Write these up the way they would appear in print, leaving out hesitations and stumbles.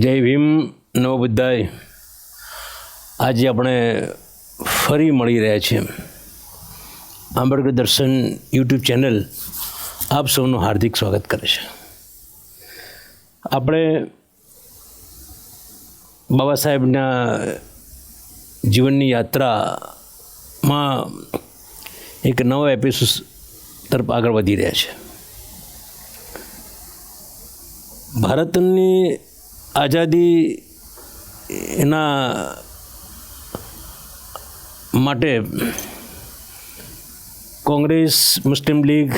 જય ભીમ, નમો બુદ્ધાય. આજે આપણે ફરી મળી રહ્યા છીએ. આંબેડકર દર્શન યુટ્યુબ ચેનલ આપ સૌનું હાર્દિક સ્વાગત કરે છે. આપણે બાબા સાહેબના જીવનની યાત્રામાં એક નવા એપિસોડ તરફ આગળ વધી રહ્યા છે. ભારતની આઝાદી એના માટે કોંગ્રેસ, મુસ્લિમ લીગ,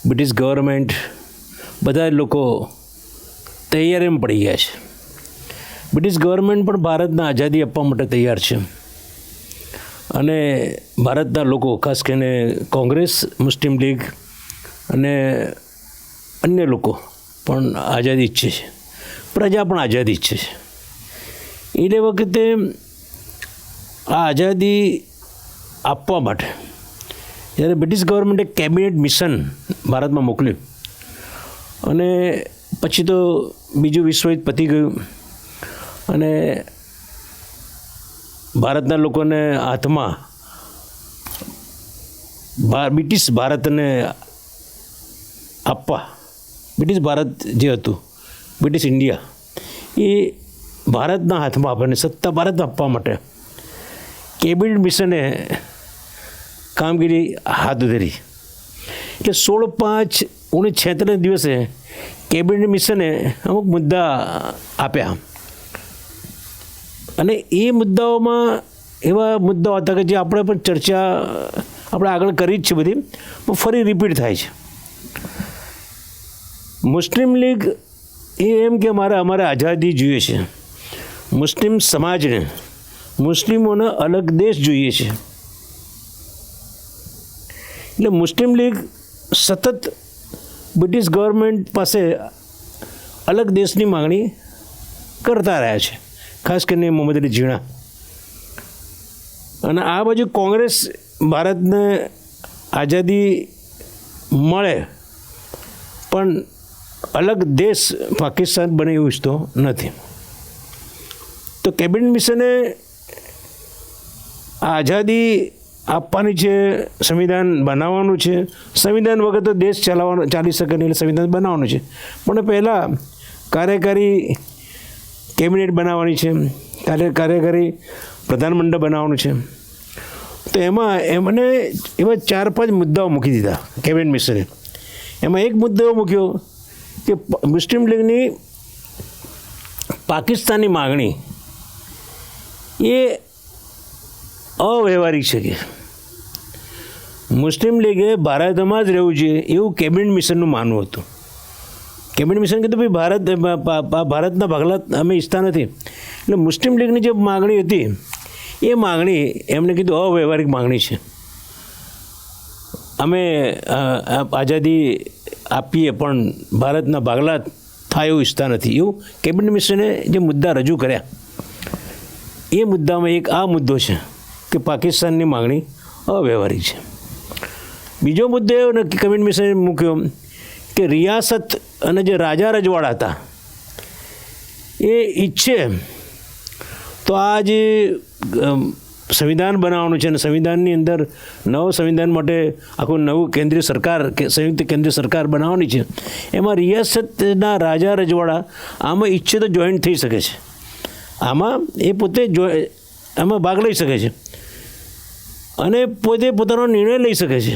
બ્રિટિશ ગવર્મેન્ટ બધા લોકો તૈયારીમાં પડી ગયા છે. બ્રિટિશ ગવર્મેન્ટ પણ ભારતને આઝાદી આપવા માટે તૈયાર છે અને ભારતના લોકો, ખાસ કરીને કોંગ્રેસ, મુસ્લિમ લીગ અને અન્ય લોકો પણ આઝાદી ઈચ્છે છે. પ્રજા પણ આઝાદી ઈચ્છે છે. એટલે વખતે આ આઝાદી આપવા માટે જ્યારે બ્રિટિશ ગવર્મેન્ટે કેબિનેટ મિશન ભારતમાં મોકલ્યું અને પછી તો બીજું વિશ્વયુદ્ધ પતી ગયું અને ભારતના લોકોને હાથમાં બ્રિટિશ ભારતને આપવા, બ્રિટિશ ભારત જે હતું, બ્રિટિશ ઇન્ડિયા, એ ભારતના હાથમાં આપણને સત્તા ભારતને આપવા માટે કેબિનેટ મિશને કામગીરી હાથ ધરી. એટલે 16/5/1946 દિવસે કેબિનેટ મિશને અમુક મુદ્દા આપ્યા અને એ મુદ્દાઓમાં એવા મુદ્દાઓ હતા કે જે આપણે પણ ચર્ચા આપણે આગળ કરી જ છે બધી, પણ ફરી રિપીટ થાય છે. મુસ્લિમ લીગ એમ કે અમારે આઝાદી જોઈએ છે. મુસ્લિમ સમાજને, મુસ્લિમોને અલગ દેશ જોઈએ છે. એટલે મુસ્લિમ લીગ સતત બ્રિટિશ ગવર્મેન્ટ પાસે અલગ દેશની માગણી કરતા રહ્યા છે, ખાસ કરીને મોહમ્મદ અલી ઝીણા. અને આ બાજુ કોંગ્રેસ ભારતને આઝાદી મળે પણ અલગ દેશ પાકિસ્તાન બને એવું ઈચ્છતો નથી. તો કેબિનેટ મિશને આઝાદી આપવાની છે, સંવિધાન બનાવવાનું છે. સંવિધાન વગર તો દેશ ચાલી શકે નહીં, એટલે સંવિધાન બનાવવાનું છે. પણ પહેલાં કાર્યકારી કેબિનેટ બનાવવાની છે, કાર્યકારી પ્રધાનમંડળ બનાવવાનું છે. તો એમને એવા 4-5 મુદ્દાઓ મૂકી દીધા કેબિનેટ મિશને. એમાં એક મુદ્દો એવો મૂક્યો કે મુસ્લિમ લીગની પાકિસ્તાનની માગણી એ અવ્યવહારિક છે કે મુસ્લિમ લીગે ભારતમાં જ રહેવું જોઈએ એવું કેબિનેટ મિશનનું માનવું હતું. કેબિનેટ મિશન કીધું ભાઈ ભારતના ભાગલા અમે ઈચ્છતા નથી. એટલે મુસ્લિમ લીગની જે માગણી હતી એ માગણી એમને કીધું અવ્યવહારિક માગણી છે, અમે આઝાદી આપીએ પણ ભારતના ભાગલા થાય એવું ઈચ્છતા નથી. એવું કેબિનેટ મિશને જે મુદ્દા રજૂ કર્યા એ મુદ્દામાં એક આ મુદ્દો છે કે પાકિસ્તાનની માગણી અવ્યવહારિક છે. બીજો મુદ્દો એવો કેબિનેટ મિશને મૂક્યો કે રિયાસત અને જે રાજા રજવાડા હતા એ ઈચ્છે તો આ જે સંવિધાન બનાવવાનું છે અને સંવિધાનની અંદર નવું સંવિધાન માટે આખું નવું કેન્દ્રીય સરકાર, સંયુક્ત કેન્દ્રીય સરકાર બનાવવાની છે. એમાં રિયાસતના રાજા રજવાડા આમાં ઈચ્છે તો જોઈન્ટ થઈ શકે છે, આમાં એ પોતે આમાં ભાગ લઈ શકે છે અને પોતે પોતાનો નિર્ણય લઈ શકે છે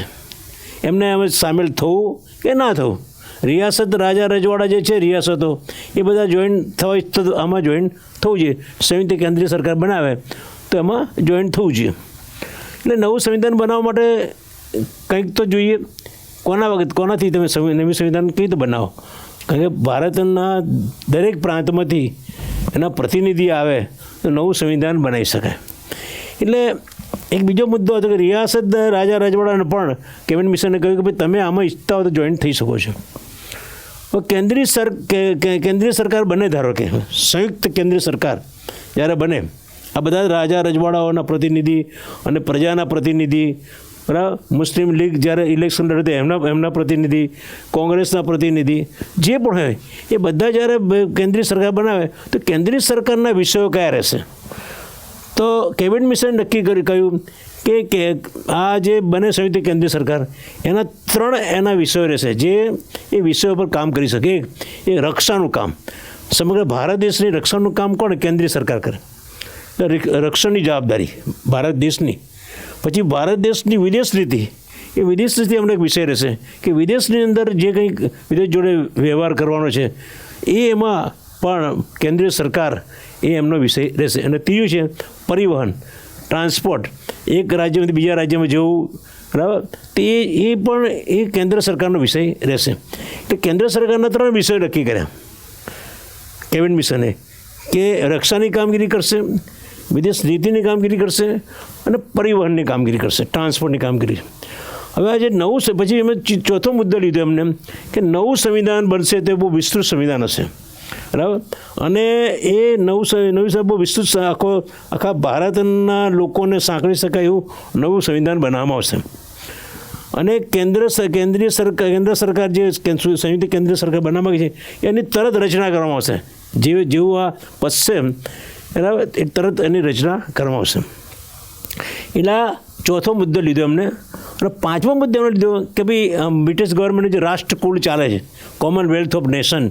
એમને આમાં સામેલ થવું કે ના થવું. રિયાસત, રાજા રજવાડા જે છે રિયાસતો, એ બધા જોઈન્ટ થવા ઈચ્છતો આમાં જોઈન્ટ થવું જોઈએ. સંયુક્ત કેન્દ્રીય સરકાર બનાવે તો એમાં જોઈન્ટ થવું જોઈએ. એટલે નવું સંવિધાન બનાવવા માટે કંઈક તો જોઈએ. કોનાથી તમે નવું સંવિધાન કેવી રીતે બનાવો? કારણ કે ભારતના દરેક પ્રાંતમાંથી એના પ્રતિનિધિ આવે તો નવું સંવિધાન બનાવી શકાય. એટલે એક બીજો મુદ્દો હતો કે રિયાસત, રાજા રજવાડાને પણ કેબિનેટ મિશને કહ્યું કે ભાઈ તમે આમાં ઈચ્છતા હો તો જોઈન્ટ થઈ શકો છો. કેન્દ્રીય સરકાર બને, ધારો કે સંયુક્ત કેન્દ્રીય સરકાર જ્યારે બને, આ બધા રાજા રજવાડાઓના પ્રતિનિધિ અને પ્રજાના પ્રતિનિધિ બરાબર. મુસ્લિમ લીગ જ્યારે ઇલેક્શન લડે એમના પ્રતિનિધિ, કોંગ્રેસના પ્રતિનિધિ જે પણ હોય એ બધા જ્યારે કેન્દ્રીય સરકાર બનાવે તો કેન્દ્રીય સરકારના વિષયો કયા રહેશે. તો કેબિનેટ મિશને નક્કી કહ્યું કે આ જે બને સંયુક્ત કેન્દ્રીય સરકાર એના 3 એના વિષયો રહેશે જે એ વિષયો પર કામ કરી શકે. એ રક્ષાનું કામ, સમગ્ર ભારત દેશની રક્ષાનું કામ કોણ? કેન્દ્રીય સરકાર કરે. રક્ષણની જવાબદારી ભારત દેશની. પછી ભારત દેશની વિદેશ નીતિ, એ વિદેશ નીતિ અમને એક વિષય રહેશે કે વિદેશની અંદર જે કંઈક વિદેશ જોડે વ્યવહાર કરવાનો છે એ એમાં પણ કેન્દ્રીય સરકાર એ એમનો વિષય રહેશે. અને ત્રીજું છે પરિવહન, ટ્રાન્સપોર્ટ, એક રાજ્યમાંથી બીજા રાજ્યમાં જવું, બરાબર. તો એ પણ એ કેન્દ્ર સરકારનો વિષય રહેશે. એટલે કેન્દ્ર સરકારના 3 વિષયો નક્કી કર્યા કેબિનેટ મિશને કે રક્ષાની કામગીરી કરશે, વિદેશ નીતિની કામગીરી કરશે અને પરિવહનની કામગીરી કરશે, ટ્રાન્સપોર્ટની કામગીરી. હવે આજે નવું પછી એમ ચોથો મુદ્દો લીધો એમને કે નવું સંવિધાન બનશે તે બહુ વિસ્તૃત સંવિધાન હશે, બરાબર. અને એ નવી બહુ વિસ્તૃત આખા ભારતના લોકોને સાંકળી શકાય એવું નવું સંવિધાન બનાવવામાં આવશે. અને કેન્દ્ર સરકાર જે સંયુક્ત કેન્દ્ર સરકાર બનાવવામાં છે એની તરત રચના કરવામાં આવશે. જેવું આ પશ્ચિમ બરાબર એ તરત એની રચના કરવામાં આવશે. એટલે ચોથો મુદ્દો લીધો એમને. અને 5મો મુદ્દો એમણે લીધો કે ભાઈ બ્રિટિશ ગવર્મેન્ટ જે રાષ્ટ્રકુળ ચાલે છે, કોમનવેલ્થ ઓફ નેશન,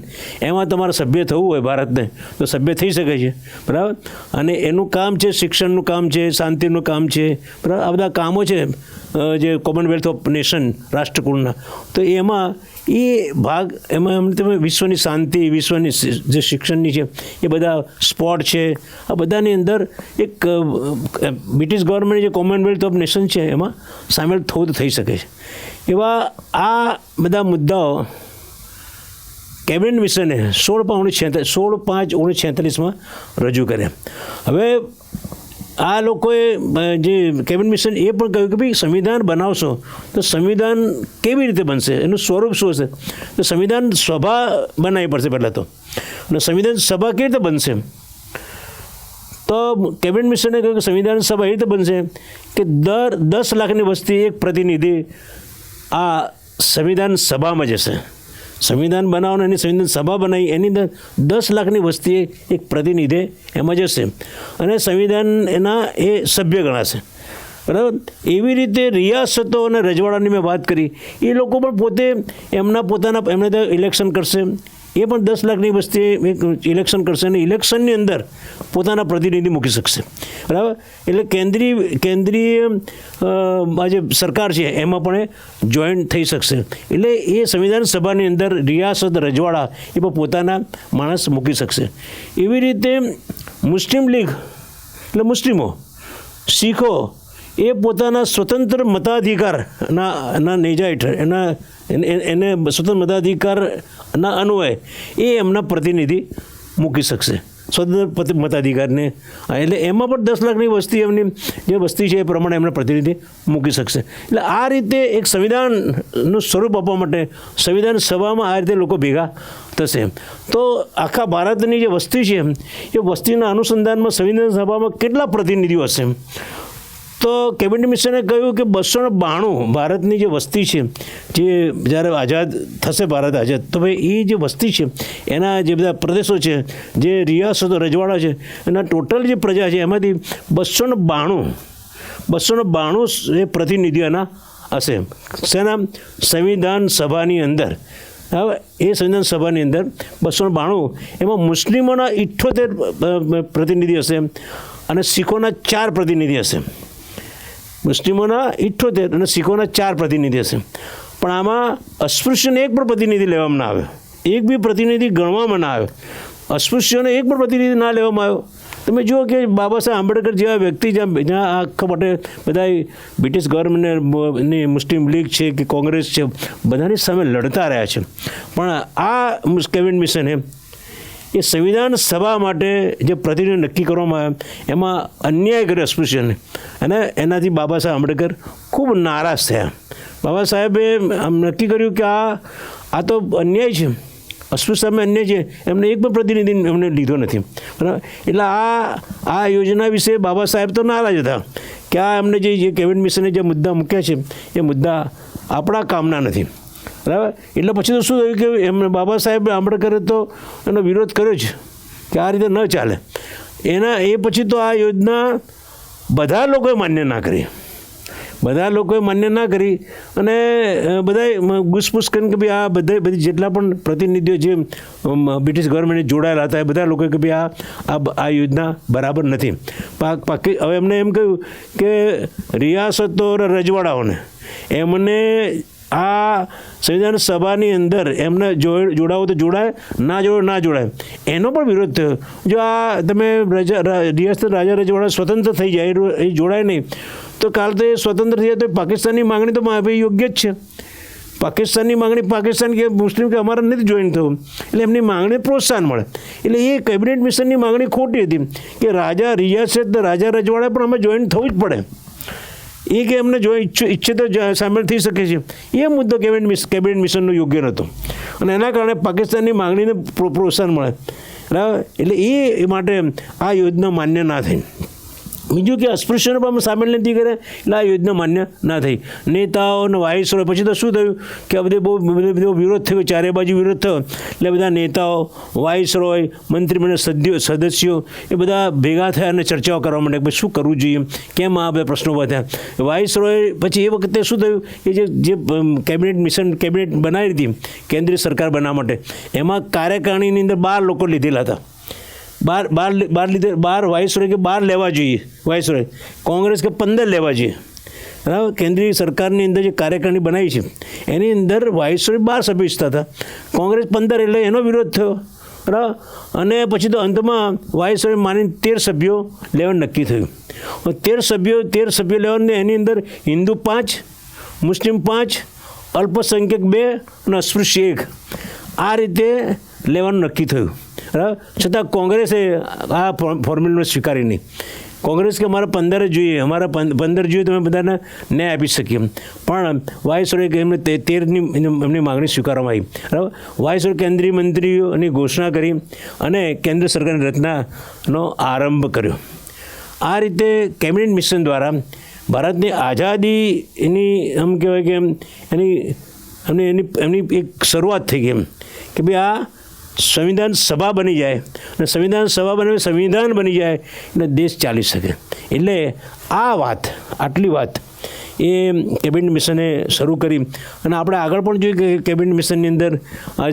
એમાં તમારે સભ્ય થવું હોય ભારતને તો સભ્ય થઈ શકે છે, બરાબર. અને એનું કામ છે શિક્ષણનું કામ છે, શાંતિનું કામ છે, બરાબર. આ બધા કામો છે જે કોમનવેલ્થ ઓફ નેશન રાષ્ટ્રકુળના. તો એમાં એ ભાગ એમાં તમે વિશ્વની શાંતિ, વિશ્વની જે શિક્ષણની છે એ બધા સ્પોર્ટ છે, આ બધાની અંદર એક બ્રિટિશ ગવર્મેન્ટ જે કોમનવેલ્થ ઓફ નેશન છે એમાં સામેલ થવું તો થઈ શકે છે. એવા આ બધા મુદ્દાઓ કેબિનેટ મિશને 16/5/1946માં રજૂ કર્યા. હવે આ લોકોએ જે કેબિનેટ મિશન એ પણ કહ્યું કે ભાઈ સંવિધાન બનાવશો તો સંવિધાન કેવી રીતે બનશે, એનું સ્વરૂપ શું હશે. તો સંવિધાન સભા બનાવવી પડશે પહેલાં તો. અને સંવિધાન સભા કેવી રીતે બનશે? તો કેબિનેટ મિશને કહ્યું કે સંવિધાન સભા એ રીતે બનશે કે દર 10 લાખની વસ્તી એક પ્રતિનિધિ આ સંવિધાન સભામાં જશે. સંવિધાન બનાવવાનું એની સંવિધાન સભા બનાવી એની અંદર 10 લાખની વસ્તીએ એક પ્રતિનિધિ એમાં જશે અને સંવિધાન એના એ સભ્ય ગણાશે, બરાબર. એવી રીતે રિયાસતો અને રજવાડાની મેં વાત કરી, એ લોકો પણ પોતે એમને ત્યાં ઇલેક્શન કરશે. એ પણ 10 લાખની વસ્તીએ ઇલેક્શન કરશે અને ઇલેક્શનની અંદર પોતાના પ્રતિનિધિ મૂકી શકશે, બરાબર. એટલે કેન્દ્રીય આ જે સરકાર છે એમાં પણ જોઈન્ટ થઈ શકશે. એટલે એ સંવિધાન સભાની અંદર રિયાસત, રજવાડા એ પણ પોતાના માણસ મૂકી શકશે. એવી રીતે મુસ્લિમ લીગ એટલે મુસ્લિમો, શીખો એ પોતાના સ્વતંત્ર મતાધિકારના નેજા હેઠળ એને સ્વતંત્ર મતાધિકારના અન્વયે એ એમના પ્રતિનિધિ મૂકી શકશે, સ્વતંત્ર મતાધિકારને. એટલે એમાં પણ 10 લાખની વસ્તી એમની જે વસ્તી છે એ પ્રમાણે એમના પ્રતિનિધિ મૂકી શકશે. એટલે આ રીતે એક સંવિધાનનું સ્વરૂપ આપવા માટે સંવિધાન સભામાં આ રીતે લોકો ભેગા થશે. તો આખા ભારતની જે વસ્તી છે એ વસ્તીના અનુસંધાનમાં સંવિધાન સભામાં કેટલા પ્રતિનિધિઓ હશે? તો કેબિનેટ મિશને કહ્યું કે 292 ભારતની જે વસ્તી છે, જે જ્યારે આઝાદ થશે ભારત આઝાદ, તો ભાઈ એ જે વસ્તી છે એના જે બધા પ્રદેશો છે, જે રિયાસતો, રજવાડા છે, એના ટોટલ જે પ્રજા છે એમાંથી 292 એ પ્રતિનિધિઓના હશે. શેના? સંવિધાન સભાની અંદર. હવે એ સંવિધાન સભાની અંદર 292 એમાં મુસ્લિમોના 78 પ્રતિનિધિ હશે અને શીખોના 4 પ્રતિનિધિ હશે. મુસ્લિમોના 78 અને શીખોના 4 પ્રતિનિધિ હશે. પણ આમાં અસ્પૃશ્યને એક પણ પ્રતિનિધિ લેવામાં ના આવ્યો, એક બી પ્રતિનિધિ ગણવામાં ના આવ્યો. અસ્પૃશ્યોને એક પણ પ્રતિનિધિ ના લેવામાં આવ્યો. તમે જુઓ કે બાબા સાહેબ આંબેડકર જેવા વ્યક્તિ જ્યાં આખા માટે બધા બ્રિટિશ ગવર્મેન્ટની મુસ્લિમ લીગ છે કે કોંગ્રેસ છે બધાની સામે લડતા રહ્યા છે. પણ આ કેબિનેટ મિશને એ સંવિધાન સભા માટે જે પ્રતિનિધિ નક્કી કરવામાં આવ્યા એમાં અન્યાય કર્યો અસ્પૃશ્યને, અને એનાથી બાબા સાહેબ આંબેડકર ખૂબ નારાજ થયા. બાબા સાહેબે આમ નક્કી કર્યું કે આ તો અન્યાય છે, અસ્પૃશ્યતામાં અન્યાય છે, એમને એક પણ પ્રતિનિધિ એમને લીધો નથી, બરાબર. એટલે આ યોજના વિશે બાબા સાહેબ તો નારાજ હતા કે આ એમને જે કેબિનેટ મિશને જે મુદ્દા મૂક્યા છે એ મુદ્દા આપણા કામના નથી, બરાબર. એટલે પછી તો શું થયું કે એમને બાબા સાહેબ આંબેડકરે તો એનો વિરોધ કર્યો છે કે આ રીતે ન ચાલે. એ પછી તો આ યોજના બધા લોકોએ માન્ય ના કરી, અને બધાએ ઘૂસપૂસ કરીને કે ભાઈ આ બધી જેટલા પણ પ્રતિનિધિઓ જે બ્રિટિશ ગવર્મેન્ટે જોડાયેલા હતા એ બધા લોકોએ કે ભાઈ આ યોજના બરાબર નથી. હવે એમને એમ કહ્યું કે રિયાસતો રજવાડાઓને એમને આ સંવિધાન સભાની અંદર એમને જોડાવો તો જોડાય, ના જોડાય, એનો પણ વિરોધ થયો. જો આ તમે રિયાસત રાજા રજવાડા સ્વતંત્ર થઈ જાય, એ જોડાય નહીં, તો કાલ તો એ સ્વતંત્ર થઈ જાય તો પાકિસ્તાનની માગણી તો યોગ્ય જ છે. પાકિસ્તાનની માગણી પાકિસ્તાન કે મુસ્લિમ કે અમારે નથી જોઈન થવું, એટલે એમની માગણી પ્રોત્સાહન મળે. એટલે એ કેબિનેટ મિશનની માગણી ખોટી હતી કે રિયાસત રાજા રજવાડા પણ અમે જોઈન થવું જ પડે. એ કે એમને જો ઈચ્છે તો સામેલ થઈ શકે છે. એ મુદ્દો કેબિનેટ મિશનનો યોગ્ય નહોતો, અને એના કારણે પાકિસ્તાનની માગણીને પ્રોત્સાહન મળે, બરાબર. એટલે એ માટે આ યોજના માન્ય ના થઈ. બીજું કે અસ્પૃશ્યને પણ સામેલ નથી કરે, એટલે આ યોજના માન્ય ના થઈ. નેતાઓ અને વાઇસરોય પછી તો શું થયું કે આ બધો વિરોધ થયો, ચારે બાજુ વિરોધ થયો, એટલે બધા નેતાઓ, વાઇસરોય, મંત્રીમંડળ સદસ્યો એ બધા ભેગા થયા અને ચર્ચાઓ કરવા માંડ્યા કે શું કરવું જોઈએ, કેમ આ બધા પ્રશ્નો વધ્યા. વાઇસરોય પછી એ વખતે શું થયું કે જે કેબિનેટ બનાવી હતી કેન્દ્રીય સરકાર બનાવવા માટે, એમાં કાર્યકારિણીની અંદર 12 લોકો લીધેલા હતા. 12 વાઇસરોય કે 12 લેવા જોઈએ, વાઇસરોય કોંગ્રેસ કે 15 લેવા જોઈએ, બરાબર. કેન્દ્રીય સરકારની અંદર જે કાર્યકારિણી બનાવી છે એની અંદર વાઇસરોય 12 સભ્યો ઈચ્છતા હતા, કોંગ્રેસ 15, એટલે એનો વિરોધ થયો, બરાબર. અને પછી તો અંતમાં વાઇસરોય માની 13 સભ્યો લેવાનું નક્કી થયું. 13 સભ્યો લેવાનું, એની અંદર હિન્દુ 5, મુસ્લિમ 5, અલ્પસંખ્યક 2 અને અસ્પૃશ્ય 1, આ રીતે લેવાનું નક્કી થયું, બરાબર. છતાં કોંગ્રેસે આ ફોર્મ્યુલાને સ્વીકારી નહીં. કોંગ્રેસ કે અમારે 15 જોઈએ, અમારા 15 જોઈએ તો અમે બધાને ન્યાય આપી શકીએ, પણ વાઇસરોય કે એમને 13ની એમની માગણી સ્વીકારવામાં આવી, બરાબર. વાઇસરોય કેન્દ્રીય મંત્રીઓની ઘોષણા કરી અને કેન્દ્ર સરકારની રચનાનો આરંભ કર્યો. આ રીતે કેબિનેટ મિશન દ્વારા ભારતની આઝાદી એની એમ કહેવાય કે એની એક શરૂઆત થઈ ગઈ, એમ કે ભાઈ આ સંવિધાન સભા બની જાય, અને સંવિધાન સભા બને સંવિધાન બની જાય એટલે દેશ ચાલી શકે. એટલે આટલી વાત એ કેબિનેટ મિશને શરૂ કરી. અને આપણે આગળ પણ જોઈએ કે કેબિનેટ મિશનની અંદર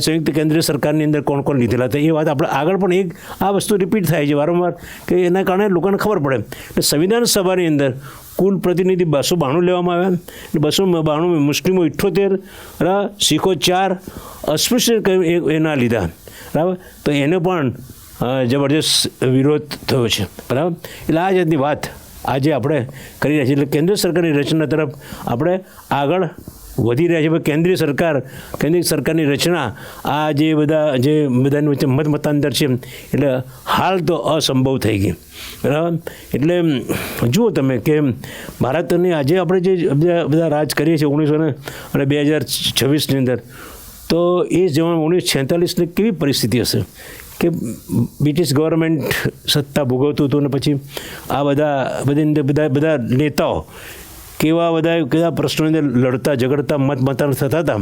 સંયુક્ત કેન્દ્રીય સરકારની અંદર કોણ લીધેલા હતા, એ વાત આપણે આગળ પણ આ વસ્તુ રિપીટ થાય છે વારંવાર, કે એના કારણે લોકોને ખબર પડે. એટલે સંવિધાન સભાની અંદર કુલ પ્રતિનિધિ 292 લેવામાં આવ્યા, 292 મુસ્લિમો 78, શીખો 4, અસ્પૃશ્ય એના લીધા, બરાબર. તો એને પણ જબરજસ્ત વિરોધ થયો છે, બરાબર. એટલે આ જાતની વાત આજે આપણે કરી રહ્યા છીએ. એટલે કેન્દ્ર સરકારની રચના તરફ આપણે આગળ વધી રહ્યા છીએ. કેન્દ્રીય સરકારની રચના આ બધાની વચ્ચે મતાંતર છે, એટલે હાલ તો અસંભવ થઈ ગઈ, બરાબર. એટલે જુઓ તમે કે ભારતની આજે આપણે જે બધા રાજ કરીએ છીએ 1900 અને 2026ની અંદર, તો એ જમાના 1946ની કેવી પરિસ્થિતિ હશે કે બ્રિટિશ ગવર્મેન્ટ સત્તા ભોગવતું હતું, અને પછી આ બધા નેતાઓ કેવા પ્રશ્નોની અંદર લડતા ઝઘડતા મતાંતર થતા હતા,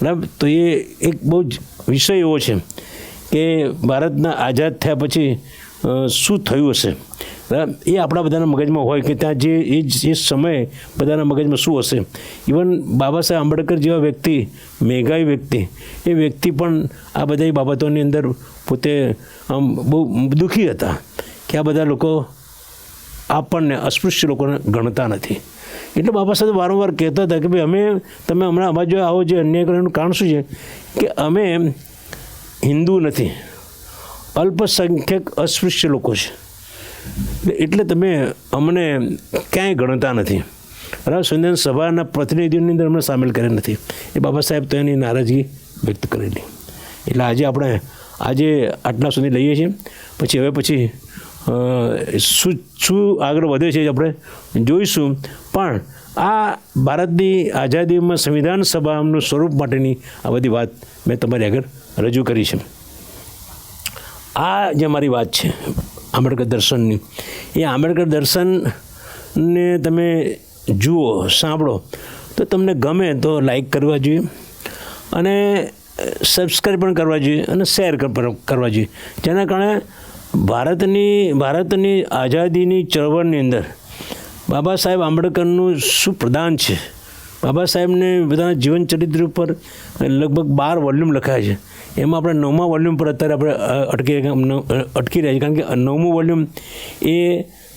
બરાબર. તો એ એક બહુ જ વિષય એવો છે કે ભારતના આઝાદ થયા પછી શું થયું હશે, એ આપણા બધાના મગજમાં હોય કે ત્યાં એ સમયે બધાના મગજમાં શું હશે. ઇવન બાબા સાહેબ આંબેડકર જેવા વ્યક્તિ, મેઘાવી વ્યક્તિ, એ વ્યક્તિ પણ આ બધી બાબતોની અંદર પોતે બહુ દુઃખી હતા કે આ બધા લોકો આપણને અસ્પૃશ્ય લોકોને ગણતા નથી. એટલે બાબા સાહેબ વારંવાર કહેતા હતા કે ભાઈ તમે હમણાં અમારા જો આવો જે અન્યાય કરવાનું કારણ શું છે કે અમે હિન્દુ નથી, અલ્પસંખ્યક અસ્પૃશ્ય લોકો છે, એટલે તમે અમને ક્યાંય ગણતા નથી, બરાબર. સંવિધાન સભાના પ્રતિનિધિઓની અંદર અમને સામેલ કર્યા નથી. એ બાબા સાહેબ તો એની નારાજગી વ્યક્ત કરેલી. એટલે આજે આટલા સુધી લઈએ છીએ. પછી શું આગળ વધે છે આપણે જોઈશું. પણ આ ભારતની આઝાદીમાં સંવિધાન સભાનું સ્વરૂપ માટેની આ બધી વાત મેં તમારી આગળ રજૂ કરી છે. આ જે મારી વાત છે આંબેડકર દર્શનની, એ આંબેડકર દર્શન ને તમે જુઓ સાંભળો તો તમને ગમે તો લાઈક કરવા જોઈએ અને સબસ્ક્રાઈબ પણ કરવા જોઈએ અને શેર કરવા જોઈએ, જેના કારણે ભારતની આઝાદીની ચળવળની અંદર બાબા સાહેબ આંબેડકરનું શું પ્રદાન છે. બાબા સાહેબને બધાના જીવન ચરિત્ર ઉપર લગભગ 12 વોલ્યુમ લખાયા છે. એમાં આપણે 9મા વોલ્યુમ પર અત્યારે આપણે અટકી રહ્યા છીએ, કારણ કે 9મું વોલ્યુમ એ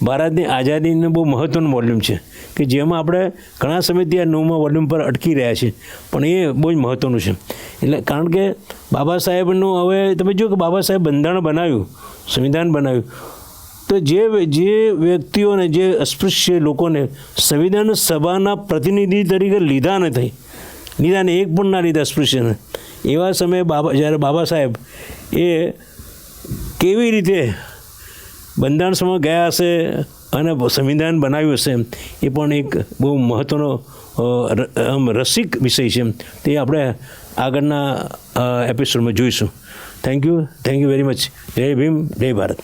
ભારતની આઝાદીનું બહુ મહત્ત્વનું વોલ્યુમ છે કે જેમાં આપણે ઘણા સમયથી આ 9મા વોલ્યુમ પર અટકી રહ્યા છીએ, પણ એ બહુ જ મહત્ત્વનું છે. એટલે કારણ કે બાબા સાહેબનું હવે તમે જુઓ કે બાબા સાહેબ બંધારણ બનાવ્યું, સંવિધાન બનાવ્યું, તો જે વ્યક્તિઓને, જે અસ્પૃશ્ય લોકોને સંવિધાન સભાના પ્રતિનિધિ તરીકે લીધા ને એક પણ ના લીધા અસ્પૃશ્યને, એવા સમયે જ્યારે બાબા સાહેબ એ કેવી રીતે બંધારણ સભામાં ગયા હશે અને સંવિધાન બનાવ્યું હશે, એ પણ એક બહુ મહત્ત્વનો રસિક વિષય છે. તે આપણે આગળના એપિસોડમાં જોઈશું. Thank you very much. જય ભીમ, જય ભારત.